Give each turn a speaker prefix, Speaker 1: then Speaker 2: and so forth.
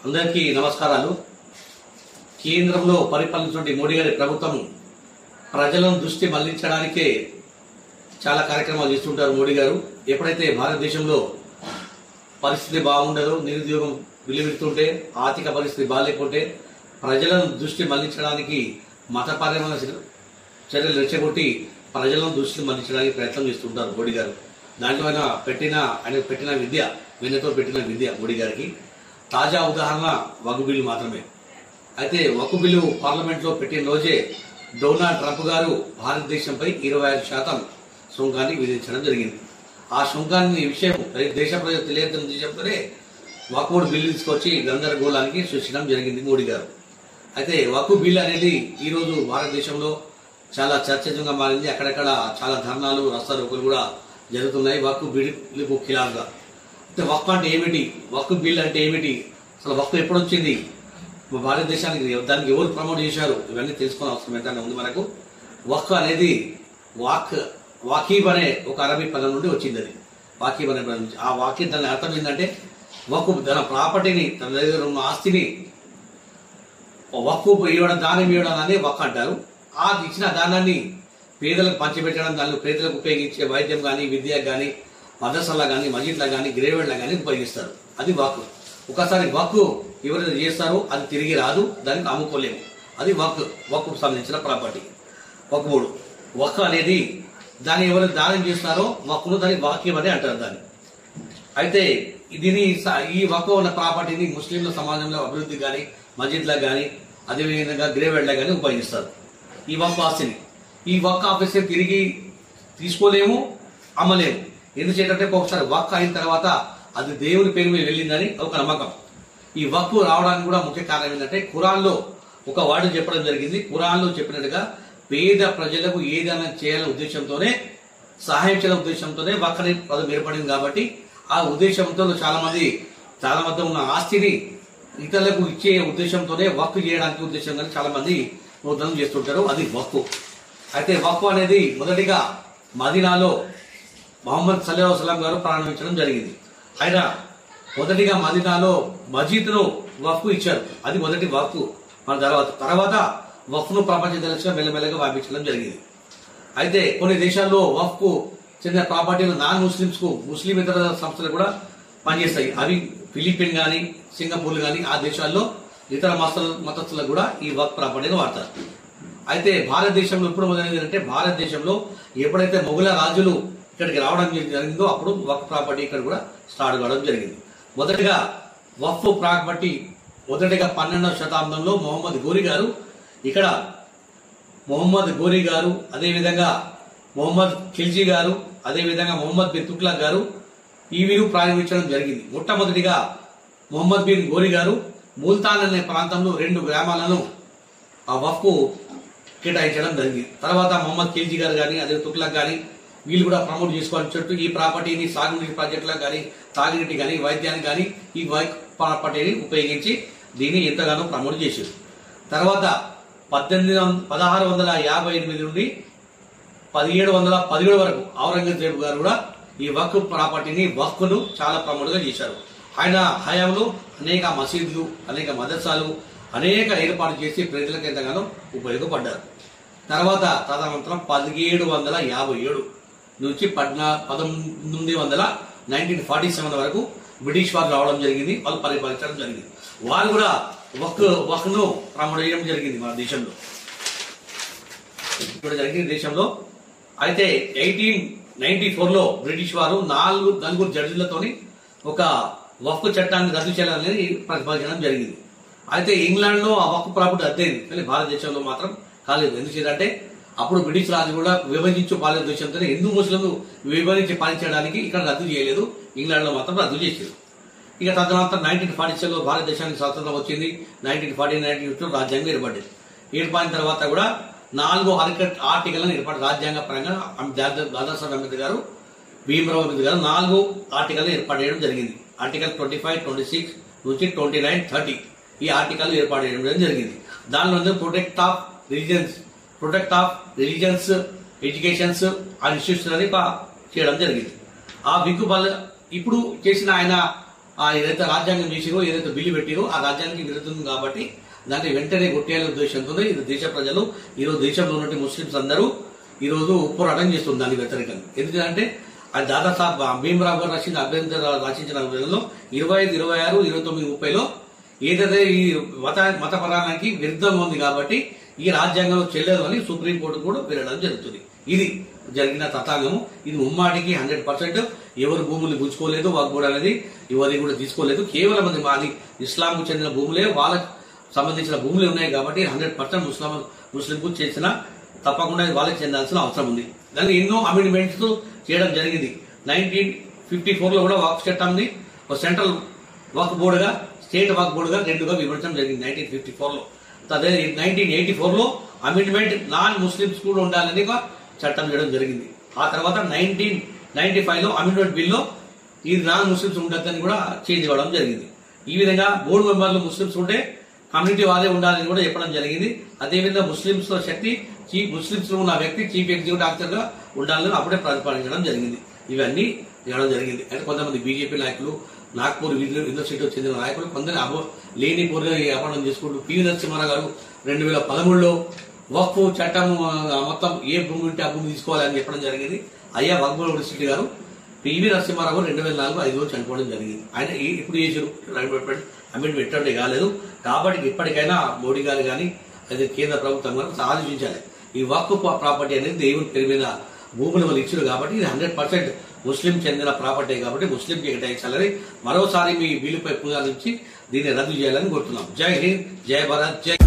Speaker 1: అందరికీ నమస్కారాలు। కేంద్రంలో పరిపాలించిన మోడీ గారి ప్రభుత్వం ప్రజలను దృష్టి మళ్లించడానికే చాలా కార్యక్రమాలు చేస్తుంటారు। మోడీ గారు ఎప్పుడైతే భారతదేశంలో పరిస్థితి బాగుండదో, నిరుద్యోగం విలువెడుతుంటే, ఆర్థిక పరిస్థితి బాలేకుంటే ప్రజలను దృష్టి మళ్లించడానికి మతపరమైన చర్యలు రెచ్చగొట్టి ప్రజలను దృష్టి మళ్లించడానికి ప్రయత్నం చేస్తుంటారు మోడీ గారు। దాంట్లో ఆయన పెట్టిన విద్య, వెన్నతో పెట్టిన విద్య మోడీ గారికి తాజా ఉదాహరణ వక్ఫ్ బిల్లు మాత్రమే। అయితే వక్ఫ్ బిల్లు పార్లమెంట్ లో పెట్టిన రోజే డొనాల్డ్ ట్రంప్ గారు భారతదేశంపై 25% సుంకాన్ని విధించడం జరిగింది। ఆ సుంకాన్ని విషయం దేశ ప్రజలు తెలియదని చెప్తూనే వక్ఫ్ బిల్లు తీసుకొచ్చి గందరగోళానికి సృష్టించడం జరిగింది మోడీ గారు। అయితే వక్ఫ్ బిల్లు అనేది ఈ రోజు భారతదేశంలో చాలా చర్చనీయంగా మారింది। అక్కడక్కడ చాలా ధర్నాలు, రాస్తారోకోలు కూడా జరుగుతున్నాయి వక్ఫ్ బిల్లుకు ఖిలాఫ్గా। అయితే వక్ఫ్ అంటే ఏమిటి, వక్ఫ్ బిల్ అంటే ఏమిటి, అసలు వక్ఫ్ ఎప్పుడు వచ్చింది, భారతదేశానికి దానికి ఎవరు ప్రమోట్ చేశారు, ఇవన్నీ తెలుసుకునే అవసరం ఎంతైనా ఉంది మనకు। వక్ఫ్ అనేది వాకీబ్ అనే ఒక అరబీ పదం నుండి వచ్చింది। అది వాకీబ్ అనే పదం నుంచి, ఆ వాకీబ్ దాని అర్థం ఏంటంటే వక్ఫ్ తన ప్రాపర్టీని, తన దగ్గర ఉన్న ఆస్తిని వక్ఫ్ ఇవ్వడం, దానం ఇవ్వడం అనేది వక్ఫ్ అంటారు। ఆ ఇచ్చిన దానాన్ని పేదలకు పంచిపెట్టడం, దానిలో పేదలకు ఉపయోగించే వైద్యం కానీ, విద్య కానీ, మదర్సాలా కానీ, మసీద్లా కానీ, గ్రేవేడ్లా కానీ ఉపయోగిస్తారు। అది వక్ఫ్। ఒకసారి వక్ఫ్ ఎవరైతే చేస్తారో అది తిరిగి రాదు, దానికి అమ్ముకోలేము। అది వక్ఫ్ సంబంధించిన ప్రాపర్టీ। వక్ఫ్ అనేది దాన్ని ఎవరైతే దానం చేస్తారో వక్ఫ్ను దాన్ని వాక్యం అని అంటారు దాన్ని। అయితే ఈ వక్ఫ్ ఉన్న ప్రాపర్టీని ముస్లింల సమాజంలో అభివృద్ధి కానీ, మసీద్లా కానీ, అదేవిధంగా గ్రేవేడ్లా కానీ ఉపయోగిస్తారు ఈ వక్ఫ్ ఆస్తిని। ఈ వక్ఫ్ ఆస్తిని తిరిగి తీసుకోలేము, అమ్మలేము। ఎందుచేతంటే ఒకసారి వక్ఫ్ అయిన తర్వాత అది దేవుని పేరు మీద వెళ్ళిందని ఒక నమ్మకం। ఈ వక్ఫ్ రావడానికి కూడా ముఖ్య కారణం ఏంటంటే ఖురాన్లో ఒక వాడు చెప్పడం జరిగింది। ఖురాన్లో చెప్పినట్టుగా పేద ప్రజలకు ఏదైనా చేయాలనే ఉద్దేశంతోనే, సహాయం చేయాలనే ఉద్దేశంతోనే వక్ఫ్ అనే పదం ఏర్పడింది। కాబట్టి ఆ ఉద్దేశంతో చాలా మంది ఉన్న ఆస్తిని ఇతరులకు ఇచ్చే ఉద్దేశంతోనే వక్ఫ్ చేయడానికి ఉద్దేశంగా చాలా మంది నూతనం చేస్తుంటారు। అది వక్ఫ్। అయితే వక్ఫ్ అనేది మొదటిగా మదీనాలో మొహమ్మద్ సల్లల్లాహు అలైహి వసల్లం గారు ప్రారంభించడం జరిగింది। ఆయన మొదటిగా మదీనాలో మస్జిద్ను వక్ఫ్ ఇచ్చారు। అది మొదటి వక్ఫ్। మన తర్వాత వక్ఫ్ను ప్రపంచదేశంగా మెల్లమెల్లగా వ్యాపించడం జరిగింది। అయితే కొన్ని దేశాల్లో వక్ఫ్ చెందిన ప్రాపర్టీలు నాన్ ముస్లింస్ కు, ముస్లిం ఇతర సంస్థలు కూడా పనిచేస్తాయి। అవి ఫిలిపిన్ గానీ, సింగపూర్ గానీ, ఆ దేశాల్లో ఇతర మతస్థులకు కూడా ఈ వక్ఫ్ ప్రాపర్టీని వాడతారు। అయితే భారతదేశంలో ఎప్పుడు మొదలైంది అంటే, భారతదేశంలో ఎప్పుడైతే మొఘల రాజులు ఇక్కడికి రావడం జరిగిందో అప్పుడు వక్ఫ్ ప్రాపర్టీ ఇక్కడ కూడా స్టార్ట్ కావడం జరిగింది। మొదటిగా వక్ఫ్ ప్రాపర్టీ 12వ శతాబ్దంలో మొహమ్మద్ గోరీ గారు, అదేవిధంగా మొహమ్మద్ ఖిల్జీ గారు, అదేవిధంగా మొహమ్మద్ బిన్ తుగ్లక్ గారు ఈ వీరు ప్రారంభించడం జరిగింది। మొట్టమొదటిగా మొహమ్మద్ బిన్ గోరీ గారు ముల్తాన్ అనే ప్రాంతంలో 2 గ్రామాలను ఆ వక్ఫ్ కేటాయించడం జరిగింది। తర్వాత మొహమ్మద్ ఖిల్జీ గారు కానీ, అదే తుగ్లక్ కానీ వీళ్ళు కూడా ప్రమోట్ చేసుకోవాలని చుట్టూ ఈ ప్రాపర్టీని సాగునీటి ప్రాజెక్టులకు కానీ, తాగునీటి కానీ, వైద్యానికి కానీ ఈ వక్ఫ్ ప్రాపర్టీని ఉపయోగించి దీన్ని ఎంతగానో ప్రమోట్ చేశారు। తర్వాత 1658 నుండి 1717 వరకు ఔరంగజేబు గారు కూడా ఈ వక్ఫ్ ప్రాపర్టీని, వక్ఫ్ను చాలా ప్రమోట్ గా చేశారు। ఆయన హయాంలో అనేక మసీదులు, అనేక మదర్సాలు, అనేక ఏర్పాటు చేసి ప్రజలకు ఎంతగానో ఉపయోగపడ్డారు। తర్వాత తదనంతరం 1757 నుంచి 1947 వరకు బ్రిటిష్ వారు రావడం జరిగింది, వాళ్ళు పరిపాలించడం జరిగింది। వారు కూడా వక్ఫ్ను ప్రమోట్ చేయడం జరిగింది మన దేశంలో, ఇప్పుడు జరిగిన దేశంలో। అయితే 1894లో బ్రిటిష్ వారు 4 జడ్జిలతోని ఒక వక్ఫ్ చట్టాన్ని రద్దు చేయాలనేది ప్రతిపాదించడం జరిగింది। అయితే ఇంగ్లాండ్ లో ఆ వక్ఫ్ ప్రాపర్టీ రద్దయింది, కానీ భారతదేశంలో మాత్రం కాలేదు। ఎందుకంటే అప్పుడు బ్రిటిష్ రాజు కూడా విభజించు పాలన దేశంతో హిందూ ముస్లింలు విభజించి పాలించడానికి ఇక్కడ రద్దు చేయలేదు, ఇంగ్లాండ్ లో మాత్రం రద్దు చేశారు। ఇక తదనంతరం 1947లో భారతదేశానికి స్వాతంత్రం వచ్చింది। 1940 రాజ్యాంగం ఏర్పడింది। ఏర్పడిన తర్వాత కూడా 4 ఆర్టికల్లను ఏర్పడి రాజ్యాంగ పరంగా దాదాసాహెబ్ అంబేద్కర్ గారు, భీమరావ్ అంబేద్కర్ గారు 4 ఆర్టికల్ని ఏర్పాటు చేయడం జరిగింది। ఆర్టికల్ 25, 26 నుంచి 29, 30 ఈ ఆర్టికల్ ఏర్పాటు చేయడం జరిగింది। దానిలో protect of religions, educations and institution అని చేయడం జరిగింది। ఆ విగ్గు ఇప్పుడు చేసిన ఆయన ఏదైతే రాజ్యాంగం చేసిరో ఏదైతే బిల్లు పెట్టిరో ఆ రాజ్యాంగానికి విరుద్ధం కాబట్టి దాన్ని వెంటనే కొట్టేయాలనే ఉద్దేశంతో ఇది దేశ ప్రజలు ఈరోజు దేశంలో ఉన్న ముస్లింస్ అందరూ ఈరోజు పోరాటం చేస్తుంది దానికి వ్యతిరేకంగా. ఎందుకంటే అది దాదాసాహెబ్ భీమ్రావ్ గారు రచించిన నెలలో 25, 26, 29, 30లో ఏదైతే ఈ మతపరానికి విరుద్ధంగా ఉంది కాబట్టి ఈ రాజ్యాంగంలో చెల్లదు అని సుప్రీంకోర్టు కూడా వెళ్ళడం జరుగుతుంది. ఇది జరిగిన తతాంగము. ఇది ముమ్మాటికి 100% ఎవరు భూములు గుంజుకోలేదు, వక్ఫ్ అనేది ఎవరిని కూడా తీసుకోలేదు. కేవలం అది ఇస్లాంకు చెందిన భూములే, వాళ్ళకు సంబంధించిన భూములు ఉన్నాయి కాబట్టి 100% ముస్లింకు చేసిన తప్పకుండా వాళ్ళకి చెందాల్సిన అవసరం ఉంది. దాన్ని ఎన్నో అమెండ్మెంట్స్ చేయడం జరిగింది. 1954లో కూడా వక్ఫ్ చట్టాన్ని సెంట్రల్ వక్ఫ్ బోర్డుగా, స్టేట్ వక్ఫ్ బోర్డుగా రెండుగా విభజించడం జరిగింది 1954లో. అదే 1984లో అమెండ్మెంట్ నాన్ ముస్లింస్ కూడా ఉండాలని చట్టం చేయడం జరిగింది. ఆ తర్వాత 1995లో అమెండ్మెంట్ బిల్లో ఈ నాన్ ముస్లింస్ ఉండద్దని కూడా చేంజ్ ఇవ్వడం జరిగింది. ఈ విధంగా బోర్డు మెంబర్లు ముస్లింస్ ఉంటే కమ్యూనిటీ వాదే ఉండాలని కూడా చెప్పడం జరిగింది. అదేవిధంగా ముస్లింస్ లో శక్తి ముస్లింస్ లో ఉన్న వ్యక్తి చీఫ్ ఎగ్జిక్యూటివ్ ఆఫీసర్ గా ఉండాలని అప్పుడే ప్రతిపాదించడం జరిగింది. ఇవన్నీ చేయడం జరిగింది. అంటే కొంతమంది బీజేపీ నాయకులు, నాగ్పూర్ యూనివర్సిటీకి చెందిన నాయకులు కొందరు లేని పూర్గా వ్యాపారం చేసుకుంటూ పివి నరసింహారావు గారు 2013లో వక్ఫ్ చట్టం మొత్తం ఏ భూమి ఉంటే ఆ భూమి తీసుకోవాలని చెప్పడం జరిగింది. అయ్యా వక్ఫ్ యూనివర్సిటీ గారు పివి నరసింహారావు 2004 5 రోజు చనిపోవడం జరిగింది. ఆయన ఇప్పుడు చేసారు అమెండ్మెంట్ పెట్టండి కాలేదు. కాబట్టి ఇప్పటికైనా మోడీ గారు కానీ అదే కేంద్ర ప్రభుత్వం కానీ ఆలోచించాలి. ఈ వక్ఫ్ ప్రాపర్టీ అనేది దేవుని పేరు మీద భూములు వాళ్ళు ఇచ్చారు కాబట్టి ఇది 100% ముస్లిం చెందిన ప్రాపర్టీ కాబట్టి ముస్లింకి కేటాయించాలని మరోసారి మీ బిల్లుపై పునరుద్ధరించి దీన్ని రద్దు చేయాలని కోరుతున్నాం. జై హింద్, జై భారత్, జై